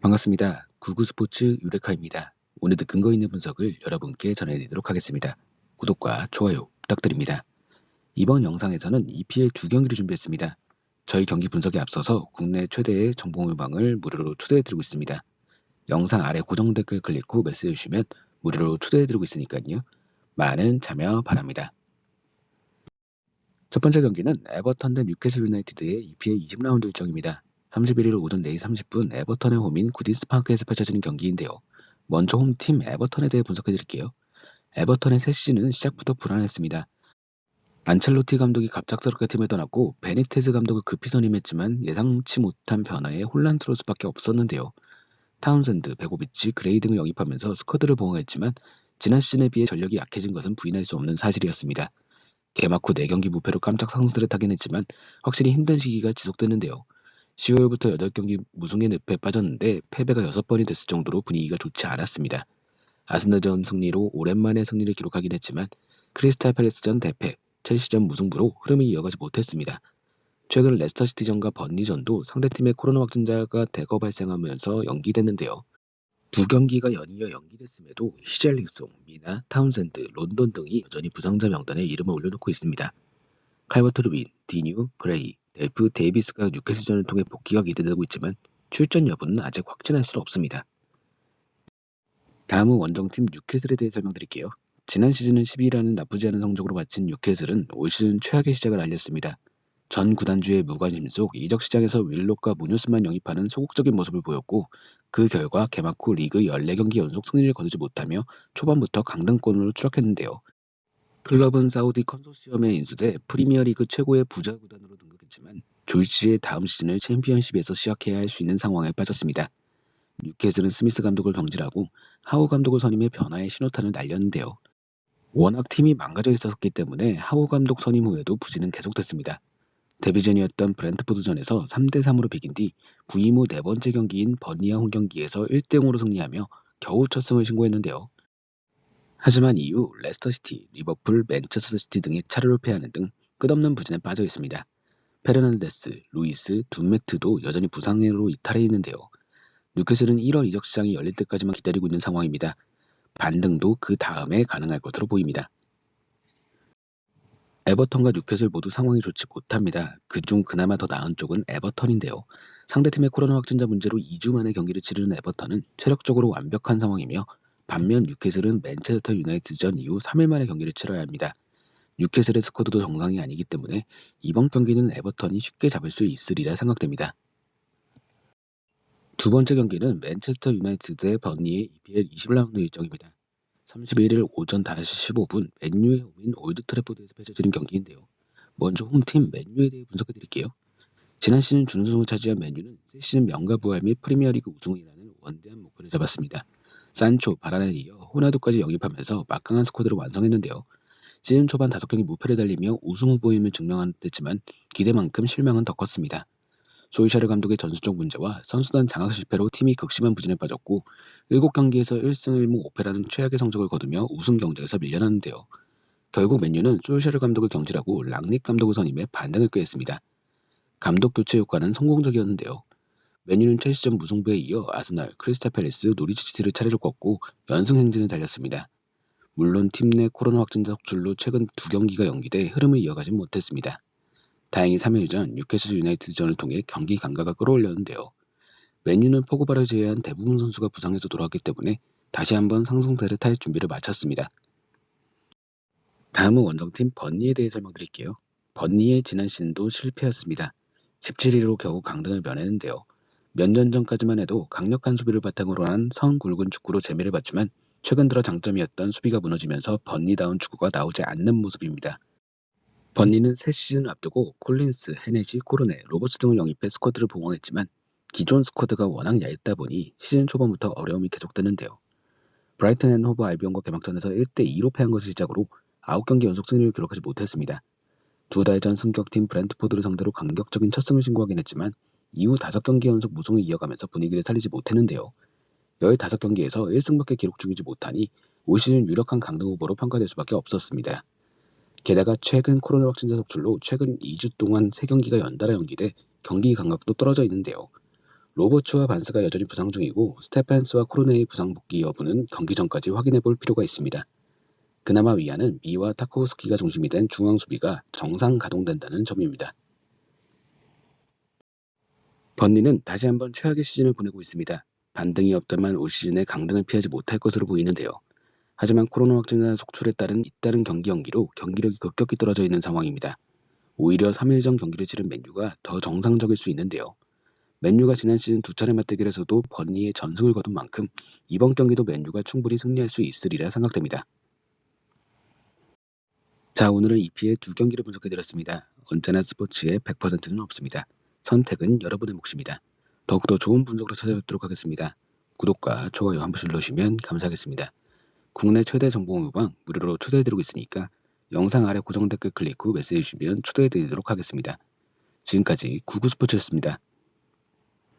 반갑습니다. 구구스포츠 유레카입니다. 오늘도 근거 있는 분석을 여러분께 전해드리도록 하겠습니다. 구독과 좋아요 부탁드립니다. 이번 영상에서는 EPL 두 경기를 준비했습니다. 저희 경기 분석에 앞서서 국내 최대의 정보물방을 무료로 초대해드리고 있습니다. 영상 아래 고정 댓글 클릭 후 메시지 주시면 무료로 초대해드리고 있으니까요. 많은 참여 바랍니다. 첫 번째 경기는 에버턴 대 뉴캐슬 유나이티드의 EPL 20라운드 일정입니다. 31일 오전 4시 30분 에버턴의 홈인 구디스파크에서 펼쳐지는 경기인데요. 먼저 홈팀 에버턴에 대해 분석해드릴게요. 에버턴의 새 시즌은 시작부터 불안했습니다. 안첼로티 감독이 갑작스럽게 팀을 떠났고 베니테즈 감독을 급히 선임했지만 예상치 못한 변화에 혼란스러울 수밖에 없었는데요. 타운샌드, 베고비치, 그레이 등을 영입하면서 스쿼드를 보강했지만 지난 시즌에 비해 전력이 약해진 것은 부인할 수 없는 사실이었습니다. 개막 후 4경기 무패로 깜짝 상승세를 타긴 했지만 확실히 힘든 시기가 지속됐는데요. 10월부터 8경기 무승의 늪에 빠졌는데 패배가 6번이 됐을 정도로 분위기가 좋지 않았습니다. 아스널전 승리로 오랜만에 승리를 기록하긴 했지만 크리스탈 팰리스전 대패, 첼시전 무승부로 흐름이 이어가지 못했습니다. 최근 레스터시티전과 번리전도 상대팀의 코로나 확진자가 대거 발생하면서 연기됐는데요. 두 경기가 연이어 연기됐음에도 히샬릭송, 미나, 타운샌드, 론던 등이 여전히 부상자 명단에 이름을 올려놓고 있습니다. 칼버트-루빈, 디뉴, 그레이, 델프, 데이비스가 뉴캐슬전을 통해 복귀가 기대되고 있지만 출전 여부는 아직 확진할 수 없습니다. 다음은 원정팀 뉴캐슬에 대해 설명드릴게요. 지난 시즌은 12위라는 나쁘지 않은 성적으로 마친 뉴캐슬은 올 시즌 최악의 시작을 알렸습니다. 전 구단주의 무관심 속 이적 시장에서 윌록과 무뉴스만 영입하는 소극적인 모습을 보였고 그 결과 개막 후 리그 14경기 연속 승리를 거두지 못하며 초반부터 강등권으로 추락했는데요. 클럽은 사우디 컨소시엄에 인수돼 프리미어리그 최고의 부자 구단으로 등극했지만 졸지의 다음 시즌을 챔피언십에서 시작해야 할 수 있는 상황에 빠졌습니다. 뉴캐슬은 스미스 감독을 경질하고 하우 감독을 선임해 변화의 신호탄을 날렸는데요. 워낙 팀이 망가져 있었기 때문에 하우 감독 선임 후에도 부진은 계속됐습니다. 데뷔전이었던 브렌트포드전에서 3대3으로 비긴 뒤 부임 후 4번째 경기인 버니아 홈경기에서 1대0으로 승리하며 겨우 첫 승을 신고했는데요. 하지만 이후 레스터시티, 리버풀, 맨체스터시티 등의 차례로 패하는 등 끝없는 부진에 빠져 있습니다. 페르난데스, 루이스, 둠메트도 여전히 부상으로 이탈해 있는데요. 뉴캐슬은 1월 이적 시장이 열릴 때까지만 기다리고 있는 상황입니다. 반등도 그 다음에 가능할 것으로 보입니다. 에버턴과 뉴캐슬 모두 상황이 좋지 못합니다. 그중 그나마 더 나은 쪽은 에버턴인데요. 상대팀의 코로나 확진자 문제로 2주 만에 경기를 치르는 에버턴은 체력적으로 완벽한 상황이며 반면 뉴캐슬은 맨체스터 유나이티드전 이후 3일 만에 경기를 치러야 합니다. 뉴캐슬의 스쿼드도 정상이 아니기 때문에 이번 경기는 에버턴이 쉽게 잡을 수 있으리라 생각됩니다. 두 번째 경기는 맨체스터 유나이티드의 버니의 EPL 20라운드 일정입니다. 31일 오전 5시 15분 맨유의 홈인 올드 트래포드에서 펼쳐지는 경기인데요. 먼저 홈팀 맨유에 대해 분석해드릴게요. 지난 시즌 준우승을 차지한 맨유는 새 시즌 명가부활 및 프리미어리그 우승이라는 원대한 목표를 잡았습니다. 산초, 바란에 이어 호나두까지 영입하면서 막강한 스쿼드를 완성했는데요. 시즌 초반 5경기 무패를 달리며 우승 후보임을 증명했지만 기대만큼 실망은 더 컸습니다. 소이샤르 감독의 전술적 문제와 선수단 장악 실패로 팀이 극심한 부진에 빠졌고 7경기에서 1승 1무 5패라는 최악의 성적을 거두며 우승 경쟁에서 밀려났는데요. 결국 맨유는 소이샤르 감독을 경질하고 랑닉 감독을 선임해 반등을 꾀했습니다. 감독 교체 효과는 성공적이었는데요. 맨유는 첼시전 무승부에 이어 아스널, 크리스탈 팰리스, 노리치 시티를 차례로 꺾고 연승 행진을 달렸습니다. 물론 팀 내 코로나 확진자 속출로 최근 2경기가 연기돼 흐름을 이어가지 못했습니다. 다행히 3일 전 뉴캐슬 유나이티드전을 통해 경기 감각을 끌어올렸는데요. 맨유는 포그바를 제외한 대부분 선수가 부상해서 돌아왔기 때문에 다시 한번 상승세를 탈 준비를 마쳤습니다. 다음은 원정팀 번니에 대해 설명드릴게요. 번니의 지난 시즌도 실패였습니다. 17위로 겨우 강등을 면했는데요. 몇 년 전까지만 해도 강력한 수비를 바탕으로 한 성굵은 축구로 재미를 봤지만 최근 들어 장점이었던 수비가 무너지면서 번니다운 축구가 나오지 않는 모습입니다. 번니는 새 시즌을 앞두고 콜린스, 헤네시, 코르네, 로버츠 등을 영입해 스쿼드를 보강했지만 기존 스쿼드가 워낙 얇다 보니 시즌 초반부터 어려움이 계속되는데요. 브라이튼 앤 호브 알비온과 개막전에서 1대2로 패한 것을 시작으로 9경기 연속 승리를 기록하지 못했습니다. 2달 전 승격팀 브렌트포드를 상대로 감격적인 첫 승을 신고하긴 했지만 이후 5경기 연속 무승을 이어가면서 분위기를 살리지 못했는데요. 15경기에서 1승밖에 기록 중이지 못하니 올 시즌 유력한 강등 후보로 평가될 수밖에 없었습니다. 게다가 최근 코로나 확진자 속출로 최근 2주 동안 3경기가 연달아 연기돼 경기 감각도 떨어져 있는데요. 로버츠와 반스가 여전히 부상 중이고 스테판스와 코르네의 부상 복귀 여부는 경기 전까지 확인해 볼 필요가 있습니다. 그나마 위안은 미와 타코스키가 중심이 된 중앙 수비가 정상 가동된다는 점입니다. 번니는 다시 한번 최악의 시즌을 보내고 있습니다. 반등이 없다만 올 시즌에 강등을 피하지 못할 것으로 보이는데요. 하지만 코로나 확진자 속출에 따른 잇따른 경기 연기로 경기력이 급격히 떨어져 있는 상황입니다. 오히려 3일 전 경기를 치른 맨유가 더 정상적일 수 있는데요. 맨유가 지난 시즌 두 차례 맞대결에서도 번니의 전승을 거둔 만큼 이번 경기도 맨유가 충분히 승리할 수 있으리라 생각됩니다. 자, 오늘은 EP의 두 경기를 분석해드렸습니다. 언제나 스포츠에 100%는 없습니다. 선택은 여러분의 몫입니다. 더욱더 좋은 분석으로 찾아뵙도록 하겠습니다. 구독과 좋아요 한 번씩 눌러주시면 감사하겠습니다. 국내 최대 정보 모방 무료로 초대해드리고 있으니까 영상 아래 고정 댓글 클릭 후 메시지 주시면 초대해드리도록 하겠습니다. 지금까지 구구스포츠였습니다.